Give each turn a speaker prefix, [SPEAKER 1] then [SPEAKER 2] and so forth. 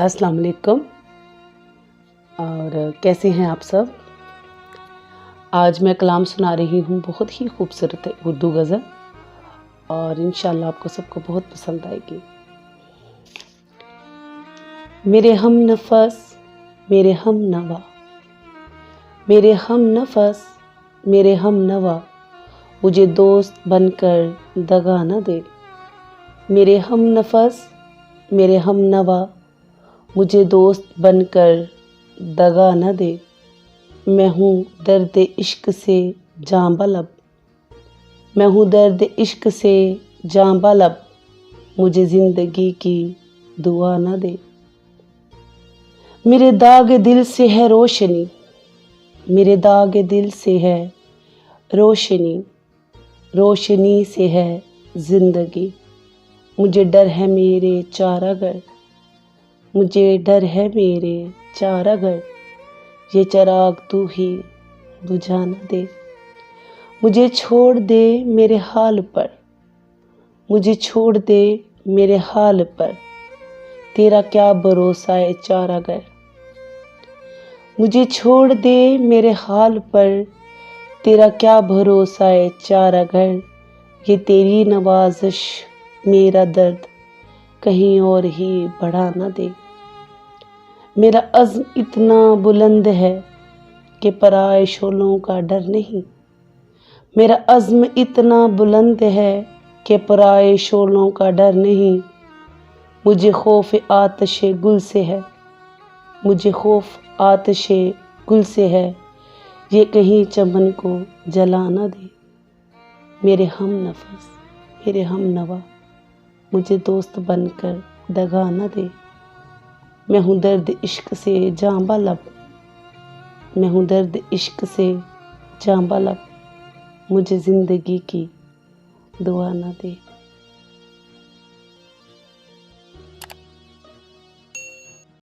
[SPEAKER 1] अस्सलाम वालेकुम। और कैसे हैं आप सब। आज मैं कलाम सुना रही हूँ, बहुत ही खूबसूरत है उर्दू गज़ल, और इंशाल्लाह आपको सबको बहुत पसंद आएगी। मेरे हम नफस मेरे हम नवा, मेरे हम नफस मेरे हम नवा, मुझे दोस्त बनकर दगा न दे। मेरे हम नफस मेरे हम नवा, मुझे दोस्त बनकर दगा न दे। मैं हूँ दर्द इश्क से जाँ बलब, मैं हूँ दर्द इश्क से जाँ बलब, मुझे ज़िंदगी की दुआ न दे। मेरे दाग दिल से है रोशनी, मेरे दाग दिल से है रोशनी, रोशनी से है ज़िंदगी। मुझे डर है मेरे चारागर, मुझे डर है मेरे चारागर, ये चिराग तू ही बुझा न दे। मुझे छोड़ दे मेरे हाल पर, मुझे छोड़ दे मेरे हाल पर, तेरा क्या भरोसा है चारागर। मुझे छोड़ दे मेरे हाल पर, तेरा क्या भरोसा है चारागर। ये तेरी नवाजिश मेरा दर्द कहीं और ही बढ़ा न दे। मेरा अज़्म इतना बुलंद है कि पराए शोलों का डर नहीं। मेरा अज़्म इतना बुलंद है कि पराए शोलों का डर नहीं। मुझे खौफ आतिशे गुल से है, मुझे खौफ आतिशे गुल से है, ये कहीं चमन को जला न दे। मेरे हम नफस मेरे हम नवा, मुझे दोस्त बनकर दगा न दे। मैं हूँ दर्द इश्क से जाँ बलब, मैं हूँ दर्द इश्क से जाँ बलब, मुझे ज़िंदगी की दुआ न दे।